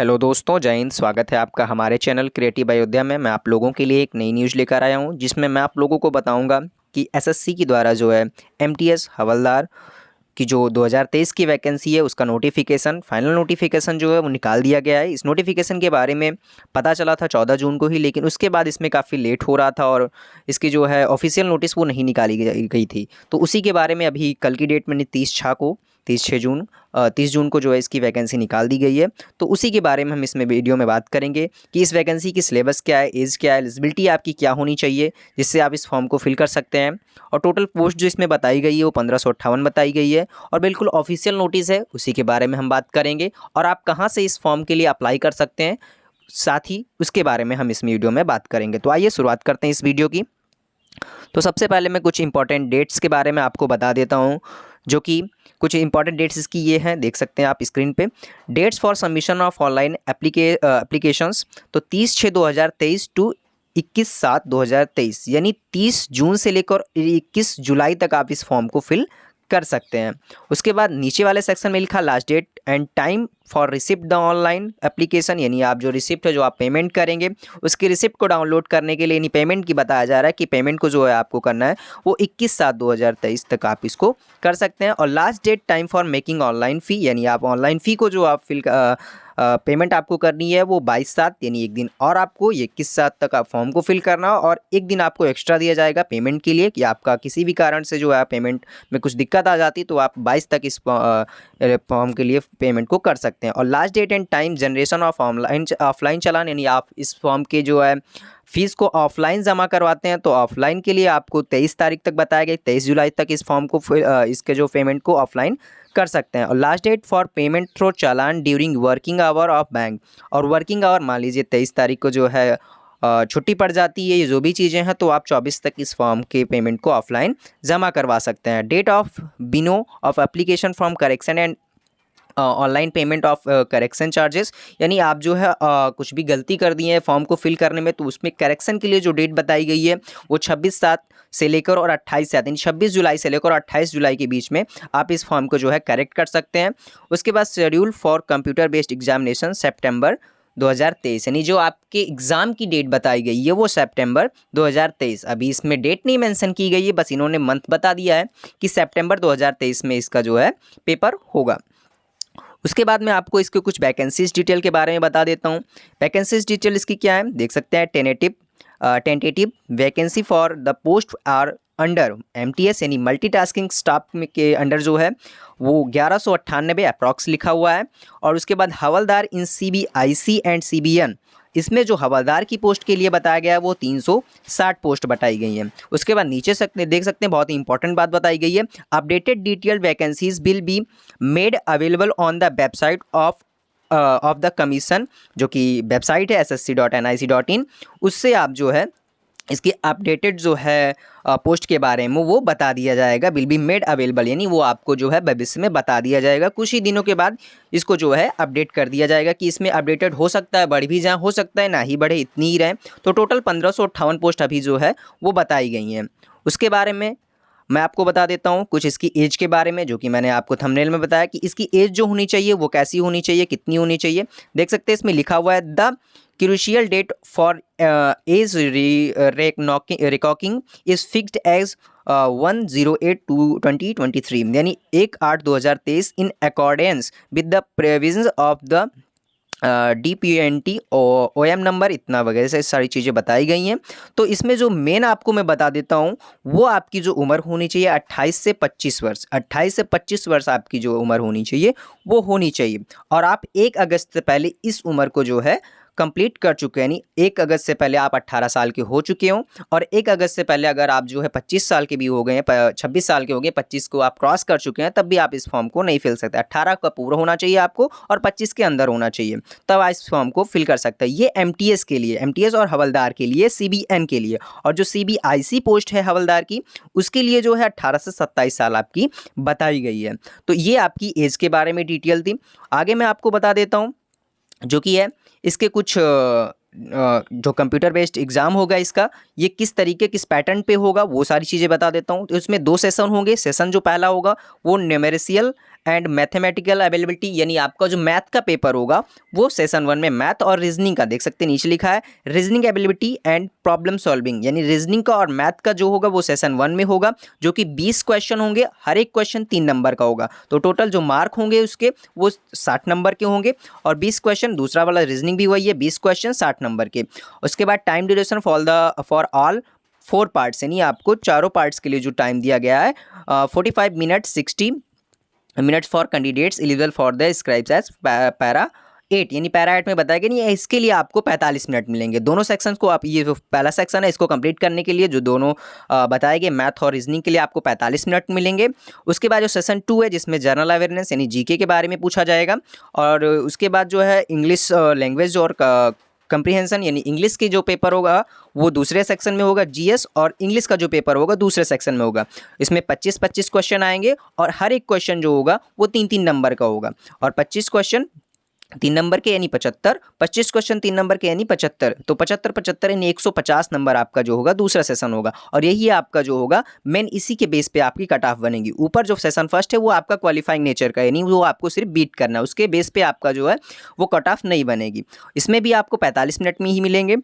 Hello दोस्तों, जय हिंद। स्वागत है आपका हमारे चैनल क्रिएटिव अयोध्या में। मैं आप लोगों के लिए एक नई न्यूज़ लेकर आया हूं, जिसमें मैं आप लोगों को बताऊंगा कि एसएससी के द्वारा जो है एमटीएस हवलदार की जो 2023 की वैकेंसी है उसका नोटिफिकेशन, फाइनल नोटिफिकेशन जो है वो निकाल दिया गया है। इस नोटिफिकेशन के बारे में पता चला था 14 जून को ही, लेकिन उसके बाद इसमें काफ़ी लेट हो रहा था और इसकी जो है ऑफिशियल नोटिस वो नहीं निकाली गई थी। तो उसी के बारे में अभी कल की डेट में 30 जून को जो है इसकी वैकेंसी निकाल दी गई है। तो उसी के बारे में हम इसमें वीडियो में बात करेंगे कि इस वैकेंसी की सिलेबस क्या है, एज क्या है, एलिजिबिलिटी आपकी क्या होनी चाहिए जिससे आप इस फॉर्म को फिल कर सकते हैं। और टोटल पोस्ट जो इसमें बताई गई है वो 1558 बताई गई है और बिल्कुल ऑफिशियल नोटिस है, उसी के बारे में हम बात करेंगे। और आप कहाँ से इस फॉर्म के लिए अप्लाई कर सकते हैं, साथ ही उसके बारे में हम इस वीडियो में बात करेंगे। तो आइए शुरुआत करते हैं इस वीडियो की। तो सबसे पहले मैं कुछ इंपॉर्टेंट डेट्स के बारे में आपको बता देता हूँ, जो कि कुछ इंपॉर्टेंट डेट्स इसकी ये हैं, देख सकते हैं आप स्क्रीन पे। Dates for submission of online applications, तो 30/6/2023 टू 21/7/2023, यानी 30 जून से लेकर 21 जुलाई तक आप इस फॉर्म को फिल कर सकते हैं। उसके बाद नीचे वाले सेक्शन में लिखा last date and time for receipt the online application, यानी आप जो रिसिप्ट है जो आप पेमेंट करेंगे उसकी रिसिप्ट को डाउनलोड करने के लिए, यानी पेमेंट की बताया जा रहा है कि पेमेंट को जो है आपको करना है वो 21/7/2023 तक आप इसको कर सकते हैं। और last date time for making online fee, यानी आप ऑनलाइन फ़ी को जो आप पेमेंट आपको करनी है वो 22/7, यानी एक दिन और आपको 21/7 तक आप फॉर्म को फिल करना, और एक दिन आपको एक्स्ट्रा दिया जाएगा पेमेंट के लिए कि आपका किसी भी कारण से जो है पेमेंट में कुछ दिक्कत आ जाती तो आप 22 तक इस फॉर्म के लिए पेमेंट को कर सकते हैं। और last date and time generation of offline challan, यानी आप इस फॉर्म के जो है फीस को ऑफलाइन जमा करवाते हैं तो ऑफलाइन के लिए आपको 23 तारीख तक बताया गया, 23 जुलाई तक इस फॉर्म को इसके जो पेमेंट को ऑफलाइन कर सकते हैं। और last date for payment through challan during working hour of bank, और वर्किंग आवर मान लीजिए 23 तारीख को जो है छुट्टी पड़ जाती है, ये जो भी चीज़ें हैं, तो आप 24 तक इस फॉर्म के पेमेंट को ऑफलाइन जमा करवा सकते हैं। डेट ऑफ बिनो of application form correction and online payment of correction charges, यानी आप जो है कुछ भी गलती कर दी है फॉर्म को फिल करने में तो उसमें करेक्शन के लिए जो डेट बताई गई है वो 26/7 से लेकर और 28/7, यानी 26 जुलाई से लेकर 28 जुलाई के बीच में आप इस फॉर्म को जो है करेक्ट कर सकते हैं। उसके बाद schedule for computer based examination September 2023, यानी जो आपके एग्ज़ाम की डेट बताई गई है वो सितंबर 2023। अभी इसमें डेट नहीं मेंशन की गई है, बस इन्होंने मंथ बता दिया है कि सितंबर 2023 में इसका जो है पेपर होगा। उसके बाद मैं आपको इसके कुछ वैकेंसीज डिटेल के बारे में बता देता हूँ। वैकेंसीज डिटेल इसकी क्या है, देख सकते हैं। Tentative vacancy for the post are under MTS, यानी मल्टीटास्किंग स्टाफ के अंडर जो है वो 1198 अप्रॉक्स लिखा हुआ है। और उसके बाद हवलदार इन सीबीआईसी एंड सीबीएन, इसमें जो हवलदार की पोस्ट के लिए बताया गया है वो 360 पोस्ट बताई गई हैं। उसके बाद नीचे देख सकते हैं, बहुत ही इंपॉर्टेंट बात बताई गई है। Updated detailed vacancies will be made available on the website of the commission, जो कि वेबसाइट है ssc.nic.in, उससे आप जो है इसकी अपडेटेड जो है पोस्ट के बारे में वो बता दिया जाएगा। विल बी मेड अवेलेबल, यानी वो आपको जो है भविष्य में बता दिया जाएगा। कुछ ही दिनों के बाद इसको जो है अपडेट कर दिया जाएगा कि इसमें अपडेटेड हो सकता है, बढ़ भी जाए, हो सकता है ना ही बढ़े, इतनी ही रहे। तो टोटल 1558 पोस्ट अभी जो है वो बताई गई हैं। उसके बारे में मैं आपको बता देता हूँ कुछ इसकी एज के बारे में, जो कि मैंने आपको थंबनेल में बताया कि इसकी एज जो होनी चाहिए वो कैसी होनी चाहिए, कितनी होनी चाहिए। देख सकते हैं इसमें लिखा हुआ है the crucial date for age reckoning is fixed as 1/08/2023, यानी 1/8/2023 in accordance with the provisions of the DPNT OM number, इतना वगैरह से सारी चीज़ें बताई गई हैं। तो इसमें जो मेन आपको मैं बता देता हूँ वो आपकी जो उम्र होनी चाहिए 28 से 25 वर्ष, 28 से 25 वर्ष आपकी जो उम्र होनी चाहिए वो होनी चाहिए। और आप 1 अगस्त से पहले इस उम्र को जो है कंप्लीट कर चुके हैं, यानी 1 अगस्त से पहले आप 18 साल के हो चुके हों, और 1 अगस्त से पहले अगर आप जो है 25 साल के भी हो गए हैं, 26 साल के हो गए, 25 को आप क्रॉस कर चुके हैं, तब भी आप इस फॉर्म को नहीं फिल सकते। 18 का पूरा होना चाहिए आपको और 25 के अंदर होना चाहिए, तब आप इस फॉर्म को फिल कर सकते हैं। ये एमटीएस के लिए, एमटीएस और हवलदार के लिए, सीबीएन के लिए, और जो सीबीआईसी पोस्ट है हवलदार की उसके लिए जो है 18 से 27 साल आपकी बताई गई है। तो ये आपकी एज के बारे में डिटेल थी। आगे मैं आपको बता देता हूँ जो कि है इसके कुछ जो कंप्यूटर बेस्ड एग्ज़ाम होगा इसका, ये किस तरीके किस पैटर्न पे होगा वो सारी चीज़ें बता देता हूँ। तो इसमें 2 सेशन होंगे। सेशन जो पहला होगा वो न्यूमेरिकल एंड मैथमेटिकल अवेलेबिलिटी, यानी आपका जो मैथ का पेपर होगा वो सेशन 1 में मैथ और रीजनिंग का, देख सकते हैं नीचे लिखा है reasoning ability and problem solving, यानी रीजनिंग का और मैथ का जो होगा वो सेशन 1 में होगा, जो कि 20 क्वेश्चन होंगे, हर एक क्वेश्चन 3 नंबर का होगा। तो टोटल जो मार्क होंगे उसके वो 60 नंबर के होंगे, और 20 क्वेश्चन, दूसरा वाला रीजनिंग भी वही है, 20 क्वेश्चन 60 नंबर के। उसके बाद time duration for all 4 parts, यानी आपको चारों पार्ट्स के लिए जो टाइम दिया गया है 45 minute 60 minutes for candidates eligible for the scribes as para 8, यानी पैरा 8 में बताया गया नहीं, इसके लिए आपको 45 मिनट मिलेंगे। दोनों सेक्शंस को आप, ये जो पहला सेक्शन है इसको कंप्लीट करने के लिए जो दोनों बताए गए मैथ और रीजनिंग के लिए आपको 45 मिनट मिलेंगे। उसके बाद जो सेशन 2 है जिसमें जनरल अवेयरनेस यानी जीके के बारे में पूछा जाएगा, और उसके बाद जो है इंग्लिश लैंग्वेज और कंप्रीहेंशन यानी इंग्लिश की जो पेपर होगा वो दूसरे सेक्शन में होगा, जीएस और इंग्लिश का जो पेपर होगा दूसरे सेक्शन में होगा। इसमें 25-25 क्वेश्चन आएंगे, और हर एक क्वेश्चन जो होगा वो 3-3 नंबर का होगा, और 25 क्वेश्चन 3 नंबर के यानी 75, 25 क्वेश्चन 3 नंबर के यानी 75, तो 75-75 यानी 150 नंबर आपका जो होगा दूसरा सेशन होगा, और यही आपका जो होगा मेन, इसी के बेस पे आपकी कट ऑफ बनेगी। ऊपर जो सेशन फर्स्ट है वो आपका क्वालिफाइंग नेचर का, यानी वो आपको सिर्फ बीट करना है, उसके बेस पे आपका जो है वो कट ऑफ नहीं बनेगी। इसमें भी आपको 45 मिनट में ही मिलेंगे।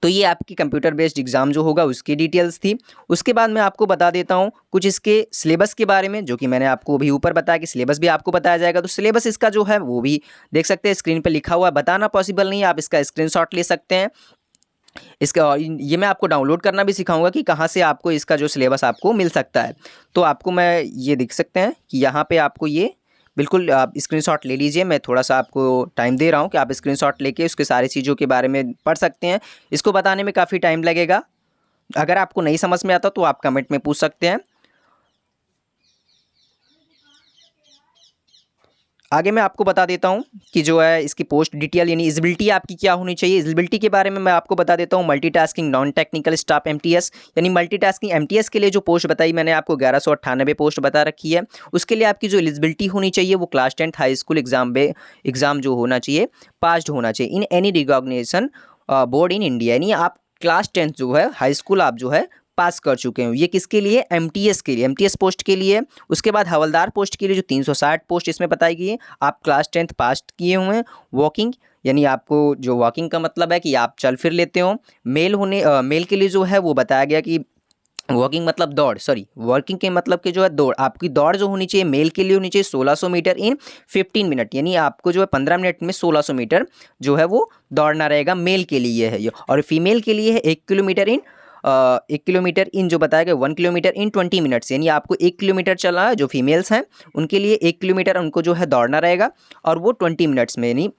तो ये आपकी कंप्यूटर बेस्ड एग्ज़ाम जो होगा उसकी डिटेल्स थी। उसके बाद मैं आपको बता देता हूँ कुछ इसके सिलेबस के बारे में, जो कि मैंने आपको अभी ऊपर बताया कि सिलेबस भी आपको बताया जाएगा। तो सिलेबस इसका जो है वो भी देख सकते हैं, स्क्रीन पे लिखा हुआ है, बताना पॉसिबल नहीं है, आप इसका स्क्रीनशॉट ले सकते हैं। इसका ये मैं आपको डाउनलोड करना भी सिखाऊंगा कि कहाँ से आपको इसका जो सिलेबस आपको मिल सकता है। तो आपको मैं ये देख सकते हैं कि यहाँ पे आपको ये बिल्कुल आप स्क्रीनशॉट ले लीजिए। मैं थोड़ा सा आपको टाइम दे रहा हूँ कि आप स्क्रीनशॉट लेके उसके सारी चीज़ों के बारे में पढ़ सकते हैं। इसको बताने में काफ़ी टाइम लगेगा, अगर आपको नहीं समझ में आता तो आप कमेंट में पूछ सकते हैं। आगे मैं आपको बता देता हूं कि जो है इसकी पोस्ट डिटेल यानी एलिजिबिलिटी आपकी क्या होनी चाहिए। एलिजिबिलिटी के बारे में मैं आपको बता देता हूं, multitasking non technical staff MTS, यानी मल्टीटास्किंग एमटीएस के लिए जो पोस्ट बताई मैंने आपको 1198 पोस्ट बता रखी है। उसके लिए आपकी जो एलिजिबिलिटी होनी चाहिए वो क्लास 10 हाई स्कूल एग्जाम जो होना चाहिए पास्ड होना चाहिए in any recognition board in India, यानी आप क्लास 10 जो है हाई स्कूल आप जो है पास कर चुके हो। ये किसके लिए? एमटीएस के लिए, एमटीएस पोस्ट के लिए। उसके बाद हवलदार पोस्ट के लिए जो 360 पोस्ट इसमें बताई गई है, आप क्लास 10th पास किए हुए हैं। वॉकिंग यानी आपको जो वॉकिंग का मतलब है कि आप चल फिर लेते हो। मेल के लिए जो है वो बताया गया कि वॉकिंग मतलब दौड़, सॉरी वर्किंग के मतलब कि जो है दौड़, आपकी दौड़ जो होनी चाहिए मेल के लिए होनी चाहिए 1600 मीटर इन 15 मिनट, यानी आपको जो है 15 मिनट में 1600 मीटर जो है वो दौड़ना रहेगा, मेल के लिए है ये। और फीमेल के लिए है 1 किलोमीटर इन 1 किलोमीटर इन जो बताया गया 1 किलोमीटर इन 20 मिनट्स, यानी आपको 1 किलोमीटर चलना है। जो फीमेल्स हैं उनके लिए 1 किलोमीटर उनको जो है दौड़ना रहेगा, और वो 20 मिनट्स में, यानी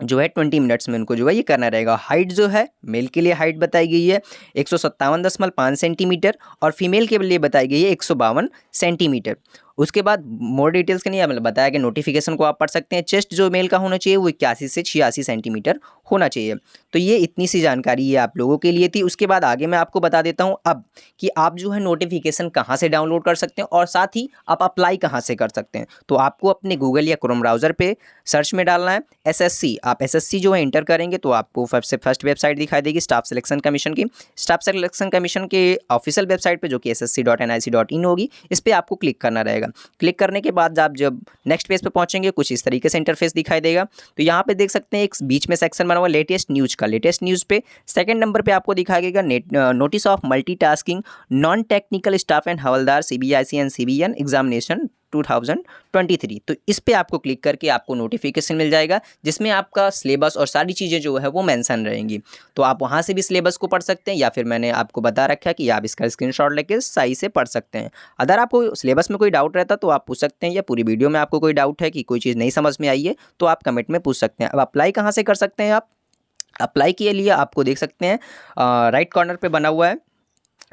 जो है 20 मिनट्स में उनको जो है ये करना रहेगा। हाइट जो है मेल के लिए हाइट बताई गई है 157.5 सेंटीमीटर, और फीमेल के लिए बताई गई है 152 सेंटीमीटर। उसके बाद मोर डिटेल्स के लिए मतलब बताया गया, नोटिफिकेशन को आप पढ़ सकते हैं। चेस्ट जो मेल का होना चाहिए वो 81 से 86 सेंटीमीटर होना चाहिए। तो ये इतनी सी जानकारी ये आप लोगों के लिए थी। उसके बाद आगे मैं आपको बता देता हूँ अब कि आप जो है नोटिफिकेशन कहाँ से डाउनलोड कर सकते हैं, और साथ ही आप अप्लाई कहाँ से कर सकते हैं। तो आपको अपने गूगल या क्रोम ब्राउज़र पे सर्च में डालना है एसएससी। आप एसएससी जो है इंटर करेंगे तो आपको फर्स्ट वेबसाइट दिखाई देगी स्टाफ सिलेक्शन कमीशन की। स्टाफ सिलेक्शन कमीशन के ऑफिशियल वेबसाइट पे जो कि ssc.nic.in होगी, इस पर आपको क्लिक करना रहेगा। क्लिक करने के बाद आप जब नेक्स्ट पेज पे पहुंचेंगे कुछ इस तरीके से इंटरफेस दिखाई देगा। तो यहाँ पे देख सकते हैं एक बीच में सेक्शन बना हुआ लेटेस्ट न्यूज़ का। लेटेस्ट न्यूज़ पे सेकंड नंबर पे आपको दिखाई देगा notice of multitasking non technical staff and havildar CBIC and CBN examination 2023। तो इस पे आपको क्लिक करके आपको नोटिफिकेशन मिल जाएगा, जिसमें आपका सिलेबस और सारी चीज़ें जो है वो मेंशन रहेंगी। तो आप वहाँ से भी सिलेबस को पढ़ सकते हैं, या फिर मैंने आपको बता रखा है कि आप इसका स्क्रीनशॉट लेके सही से पढ़ सकते हैं। अगर आपको सिलेबस में कोई डाउट रहता तो आप पूछ सकते हैं, या पूरी वीडियो में आपको कोई डाउट है कि कोई चीज़ नहीं समझ में आई है तो आप कमेंट में पूछ सकते हैं। अब अप्लाई कहाँ से कर सकते हैं आप? अप्लाई के लिए आपको देख सकते हैं राइट कॉर्नर पे बना हुआ है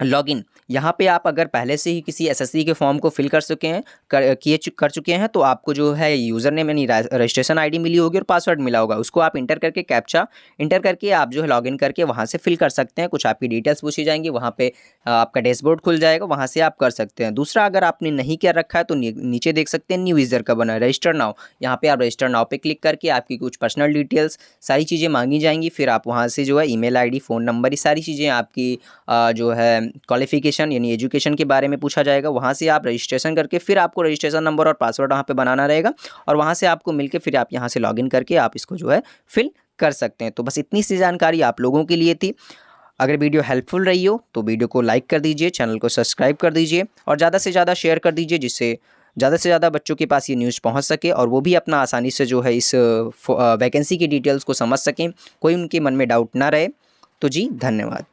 लॉगिन। यहाँ पे आप अगर पहले से ही किसी एसएससी के फॉर्म को फिल कर चुके हैं कर चुके हैं तो आपको जो है यूज़र नेम यानी रजिस्ट्रेशन आईडी मिली होगी और पासवर्ड मिला होगा, उसको आप इंटर करके कैप्चा इंटर करके आप जो है लॉगिन करके वहाँ से फिल कर सकते हैं। कुछ आपकी डिटेल्स पूछी जाएंगी, वहाँ पे आपका डैशबोर्ड खुल जाएगा, वहाँ से आप कर सकते हैं। दूसरा, अगर आपने नहीं कर रखा है तो नीचे देख सकते हैं न्यू यूज़र का बना है रजिस्टर नाउ। यहाँ पे आप रजिस्टर नाउ पे क्लिक करके आपकी कुछ पर्सनल डिटेल्स सारी चीज़ें मांगी जाएंगी, फिर आप वहाँ से जो है ईमेल आईडी फ़ोन नंबर ये सारी चीज़ें आपकी जो है क्वालिफ़िकेशन यानी एजुकेशन के बारे में पूछा जाएगा। वहाँ से आप रजिस्ट्रेशन करके फिर आपको रजिस्ट्रेशन नंबर और पासवर्ड वहाँ पे बनाना रहेगा और वहाँ से आपको मिल के फिर आप यहाँ से लॉगिन करके आप इसको जो है फिल कर सकते हैं। तो बस इतनी सी जानकारी आप लोगों के लिए थी। अगर वीडियो हेल्पफुल रही हो तो वीडियो को लाइक कर दीजिए, चैनल को सब्सक्राइब कर दीजिए और ज़्यादा से ज़्यादा शेयर कर दीजिए, जिससे ज़्यादा से ज़्यादा बच्चों के पास ये न्यूज़ पहुंच सके और वो भी अपना आसानी से जो है इस वैकेंसी की डिटेल्स को समझ सकें, कोई उनके मन में डाउट ना रहे। तो जी धन्यवाद।